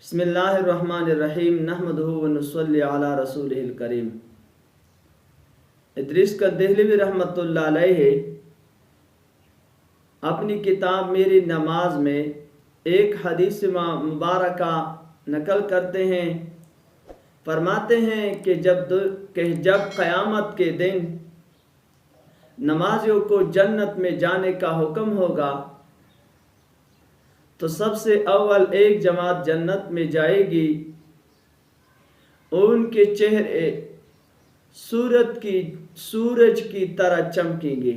बिस्मिल्लाहिर्रहमानिर्रहीम नहमदुहु व नुसल्ली अला रसूलिहिल करीम। इदरीस का देहलवी रहमतुल्लाह अलैहि अपनी किताब मेरी नमाज में एक हदीस मुबारका नकल करते हैं। फरमाते हैं कि जब क़यामत के दिन नमाजियों को जन्नत में जाने का हुक्म होगा तो सबसे अव्वल एक जमात जन्नत में जाएगी। उनके चेहरे सूरज की तरह चमकेंगे।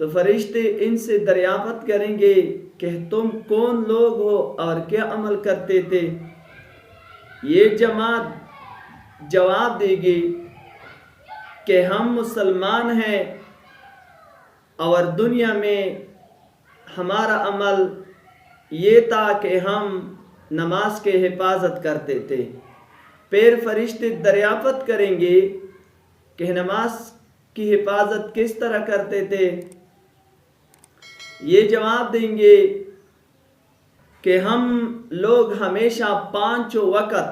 तो फरिश्ते इनसे दरियाफ्त करेंगे कि तुम कौन लोग हो और क्या अमल करते थे। ये जमात जवाब देगी कि हम मुसलमान हैं और दुनिया में हमारा अमल ये था कि हम नमाज के हिफाजत करते थे। फिर फरिश्ते दरियाफ्त करेंगे कि नमाज की हिफाजत किस तरह करते थे। ये जवाब देंगे कि हम लोग हमेशा 5 वक़्त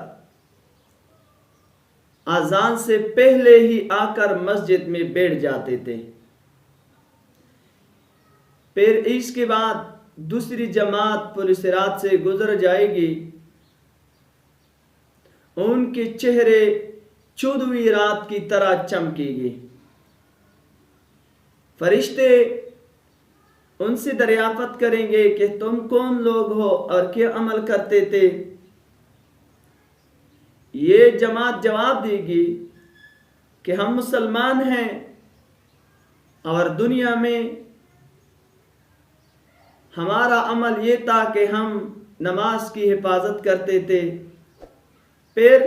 अजान से पहले ही आकर मस्जिद में बैठ जाते थे। फिर इसके बाद दूसरी जमात पुलिस रात से गुजर जाएगी। उनके चेहरे 14वीं रात की तरह चमकेंगे। फरिश्ते उनसे दरियाफ्त करेंगे कि तुम कौन लोग हो और क्या अमल करते थे। ये जमात जवाब देगी कि हम मुसलमान हैं और दुनिया में हमारा अमल ये था कि हम नमाज की हिफाजत करते थे। फिर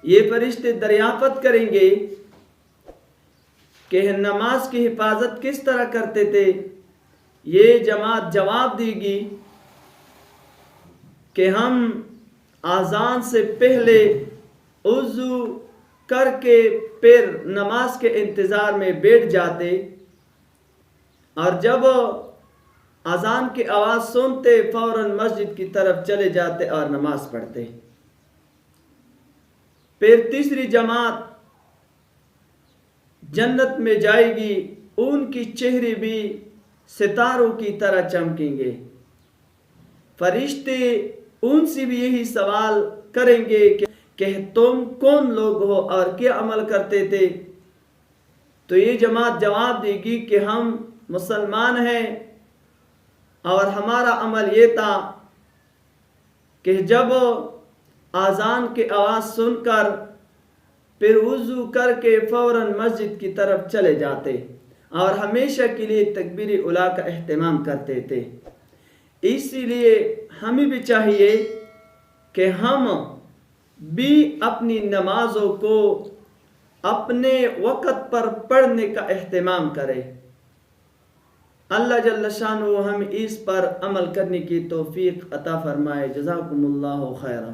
ये फरिश्ते दरियाफ्त करेंगे कि नमाज की हिफाजत किस तरह करते थे। ये जमात जवाब देगी कि हम आज़ान से पहले उज़ू करके फिर नमाज के इंतज़ार में बैठ जाते और जब अजान की आवाज़ सुनते फौरन मस्जिद की तरफ चले जाते और नमाज पढ़ते। फिर तीसरी जमात जन्नत में जाएगी। उनकी चेहरे भी सितारों की तरह चमकेंगे। फरिश्ते उनसे भी यही सवाल करेंगे कि तुम कौन लोग हो और क्या अमल करते थे। तो ये जमात जवाब देगी कि हम मुसलमान हैं और हमारा अमल ये था कि जब आज़ान की आवाज़ सुनकर फिर वुज़ू करके फ़ौरन मस्जिद की तरफ चले जाते और हमेशा के लिए तकबीर उला का एहतमाम करते थे। इसीलिए हमें भी चाहिए कि हम भी अपनी नमाज़ों को अपने वक़्त पर पढ़ने का एहतमाम करें। अल्लाह जल्ल शानुहु हम इस पर अमल करने की तौफीक अता फरमाए। जज़ाकुमुल्लाहु खैरा।